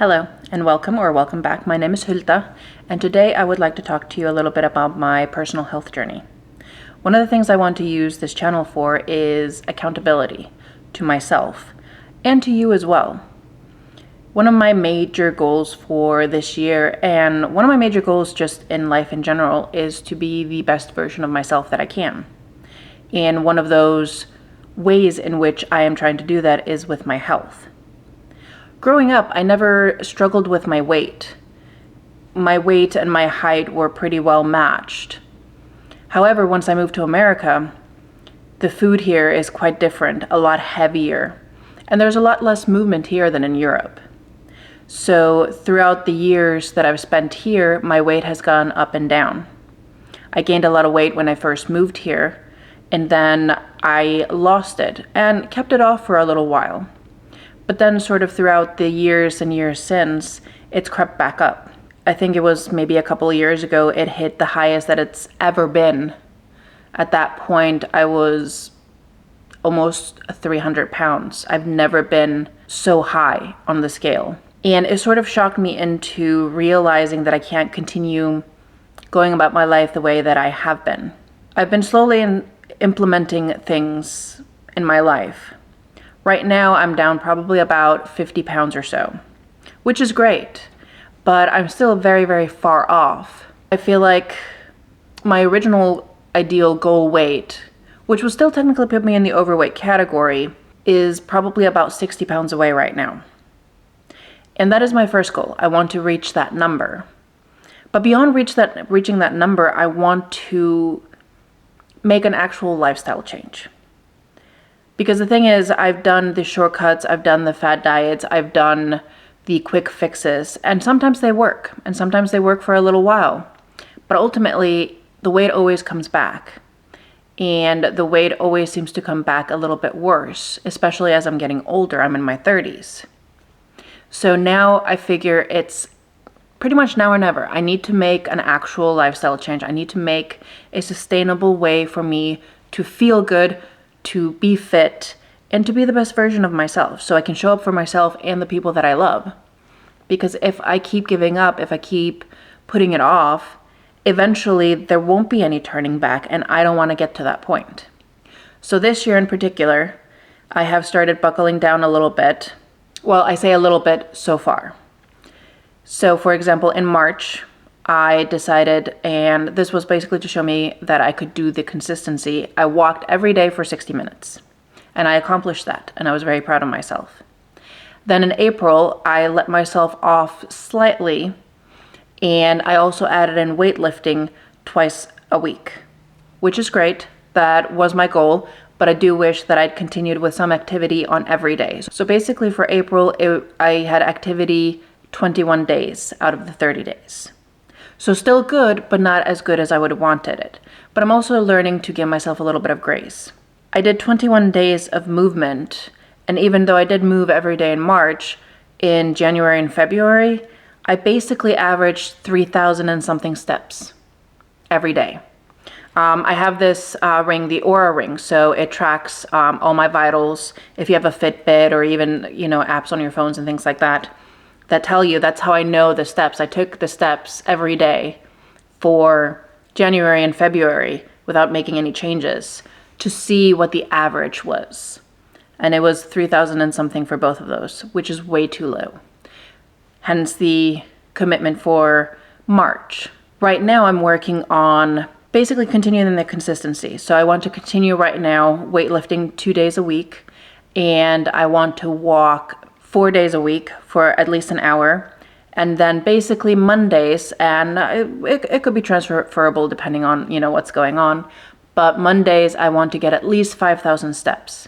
Hello and welcome or welcome back. My name is Hulda, and today I would like to talk to you a little bit about my personal health journey. One of the things I want to use this channel for is accountability to myself and to you as well. One of my major goals for this year, and one of my major goals just in life in general, is to be the best version of myself that I can. And one of those ways in which I am trying to do that is with my health. Growing up, I never struggled with my weight. My weight and my height were pretty well matched. However, once I moved to America, the food here is quite different, a lot heavier, and there's a lot less movement here than in Europe. So throughout the years that I've spent here, my weight has gone up and down. I gained a lot of weight when I first moved here, and then I lost it and kept it off for a little while. But then sort of throughout the years and years since, it's crept back up. I think it was maybe a couple of years ago, it hit the highest that it's ever been. At that point, I was almost 300 pounds. I've never been so high on the scale. And it sort of shocked me into realizing that I can't continue going about my life the way that I have been. I've been slowly implementing things in my life. Right now, I'm down probably about 50 pounds or so, which is great, but I'm still very, very far off. I feel like my original ideal goal weight, which will still technically put me in the overweight category, is probably about 60 pounds away right now. And that is my first goal. I want to reach that number. But beyond reaching that number, I want to make an actual lifestyle change. Because the thing is, I've done the shortcuts, I've done the fad diets, I've done the quick fixes, and sometimes they work, and sometimes they work for a little while. But ultimately, the weight always comes back. And the weight always seems to come back a little bit worse, especially as I'm getting older. I'm in my 30s. So now I figure it's pretty much now or never. I need to make an actual lifestyle change. I need to make a sustainable way for me to feel good, to be fit, and to be the best version of myself so I can show up for myself and the people that I love. Because if I keep giving up, if I keep putting it off, eventually there won't be any turning back, and I don't want to get to that point. So this year in particular, I have started buckling down a little bit. Well, I say a little bit so far. So for example, in March, I decided, and this was basically to show me that I could do the consistency. I walked every day for 60 minutes, and I accomplished that, and I was very proud of myself. Then in April, I let myself off slightly, and I also added in weightlifting twice a week, which is great. That was my goal, but I do wish that I'd continued with some activity on every day. So basically for April, I had activity 21 days out of the 30 days. So still good, but not as good as I would have wanted it. But I'm also learning to give myself a little bit of grace. I did 21 days of movement, and even though I did move every day in March, in January and February, I basically averaged 3,000 and something steps every day. I have this ring, the Oura ring, so it tracks all my vitals. If you have a Fitbit or even, apps on your phones and things like that, that tell you, that's how I know the steps. I took the steps every day for January and February without making any changes to see what the average was. And it was 3,000 and something for both of those, which is way too low. Hence the commitment for March. Right now I'm working on basically continuing the consistency. So I want to continue right now weightlifting 2 days a week, and I want to walk 4 days a week for at least an hour, and then basically Mondays, and it could be transferable depending on what's going on, but Mondays I want to get at least 5,000 steps,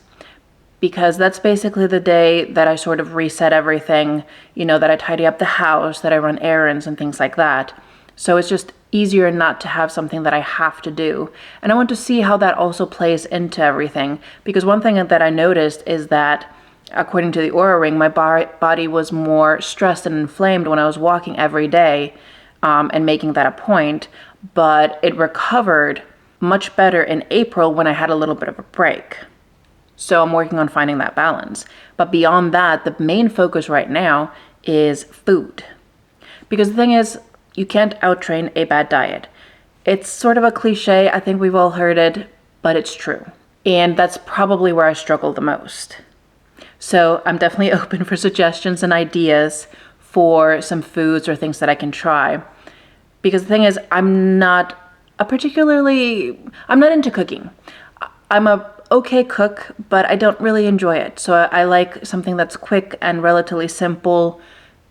because that's basically the day that I sort of reset everything, that I tidy up the house, that I run errands and things like that. So it's just easier not to have something that I have to do. And I want to see how that also plays into everything, because one thing that I noticed is that according to the Oura ring, my body was more stressed and inflamed when I was walking every day and making that a point, but it recovered much better in April when I had a little bit of a break. So I'm working on finding that balance. But beyond that, the main focus right now is food. Because the thing is, you can't outtrain a bad diet. It's sort of a cliche, I think we've all heard it, but it's true. And that's probably where I struggle the most. So I'm definitely open for suggestions and ideas for some foods or things that I can try. Because the thing is, I'm not into cooking. I'm a okay cook, but I don't really enjoy it. So I like something that's quick and relatively simple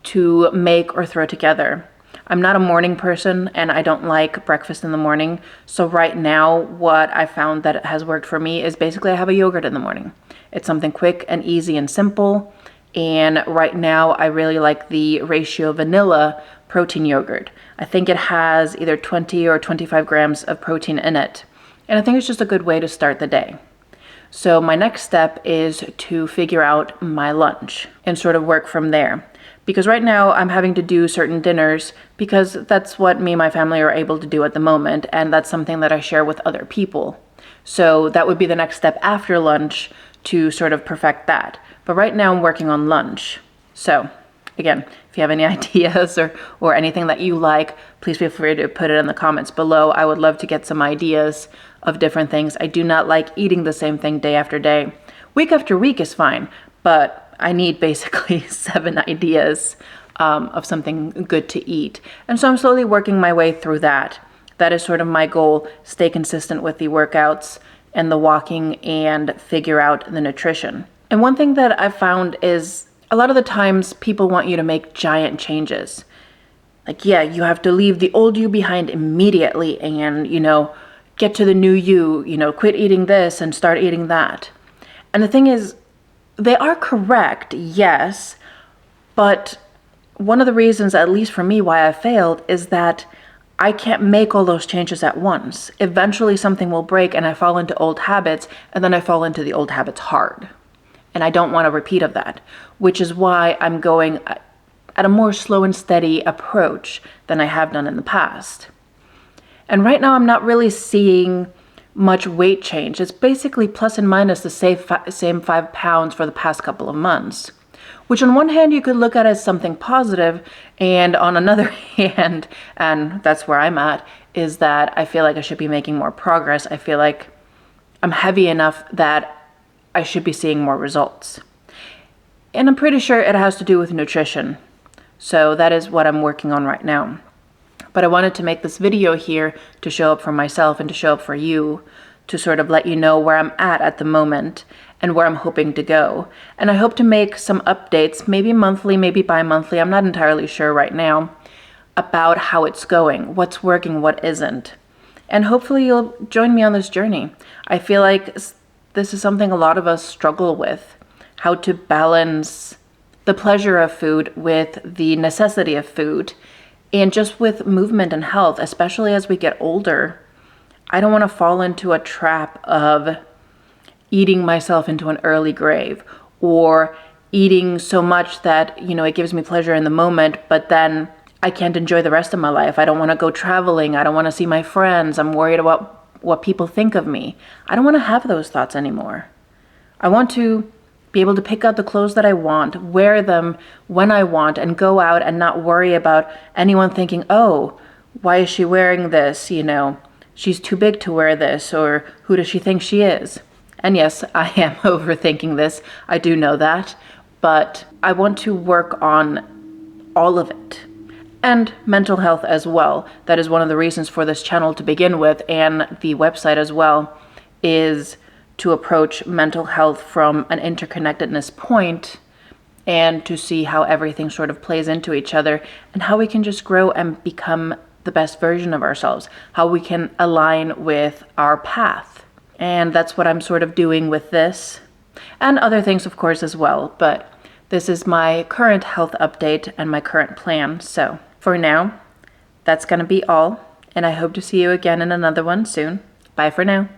to make or throw together. I'm not a morning person and I don't like breakfast in the morning. So right now, what I found that has worked for me is basically I have a yogurt in the morning. It's something quick and easy and simple. And right now, I really like the Ratio Vanilla protein yogurt. I think it has either 20 or 25 grams of protein in it. And I think it's just a good way to start the day. So my next step is to figure out my lunch and sort of work from there. Because right now I'm having to do certain dinners because that's what me and my family are able to do at the moment. And that's something that I share with other people. So that would be the next step after lunch to sort of perfect that. But right now I'm working on lunch. So again, if you have any ideas or anything that you like, please feel free to put it in the comments below. I would love to get some ideas of different things. I do not like eating the same thing day after day. Week after week is fine, but I need basically 7 ideas of something good to eat. And so I'm slowly working my way through that. That is sort of my goal, stay consistent with the workouts and the walking and figure out the nutrition. And one thing that I've found is a lot of the times people want you to make giant changes. Like, yeah, you have to leave the old you behind immediately and, get to the new you, quit eating this and start eating that. And the thing is, they are correct, yes, but one of the reasons, at least for me, why I failed is that I can't make all those changes at once. Eventually something will break and I fall into old habits, and then I fall into the old habits hard. And I don't want a repeat of that, which is why I'm going at a more slow and steady approach than I have done in the past. And right now I'm not really seeing much weight change. It's basically plus and minus the same 5 pounds for the past couple of months, which on one hand you could look at as something positive, and on another hand, and that's where I'm at, is that I feel like I should be making more progress. I feel like I'm heavy enough that I should be seeing more results. And I'm pretty sure it has to do with nutrition. So that is what I'm working on right now. But I wanted to make this video here to show up for myself and to show up for you, to sort of let you know where I'm at the moment and where I'm hoping to go. And I hope to make some updates, maybe monthly, maybe bi-monthly, I'm not entirely sure right now, about how it's going, what's working, what isn't. And hopefully you'll join me on this journey. I feel like this is something a lot of us struggle with, how to balance the pleasure of food with the necessity of food, and just with movement and health, especially as we get older. I don't want to fall into a trap of eating myself into an early grave, or eating so much that, it gives me pleasure in the moment, but then I can't enjoy the rest of my life. I don't want to go traveling. I don't want to see my friends. I'm worried about what people think of me. I don't want to have those thoughts anymore. I want to be able to pick out the clothes that I want, wear them when I want, and go out and not worry about anyone thinking, oh, why is she wearing this? She's too big to wear this, or who does she think she is? And yes, I am overthinking this. I do know that, but I want to work on all of it. And mental health as well. That is one of the reasons for this channel to begin with, and the website as well, is to approach mental health from an interconnectedness point and to see how everything sort of plays into each other and how we can just grow and become the best version of ourselves, how we can align with our path. And that's what I'm sort of doing with this, and other things of course as well, but this is my current health update and my current plan. So for now, that's gonna be all, and I hope to see you again in another one soon. Bye for now.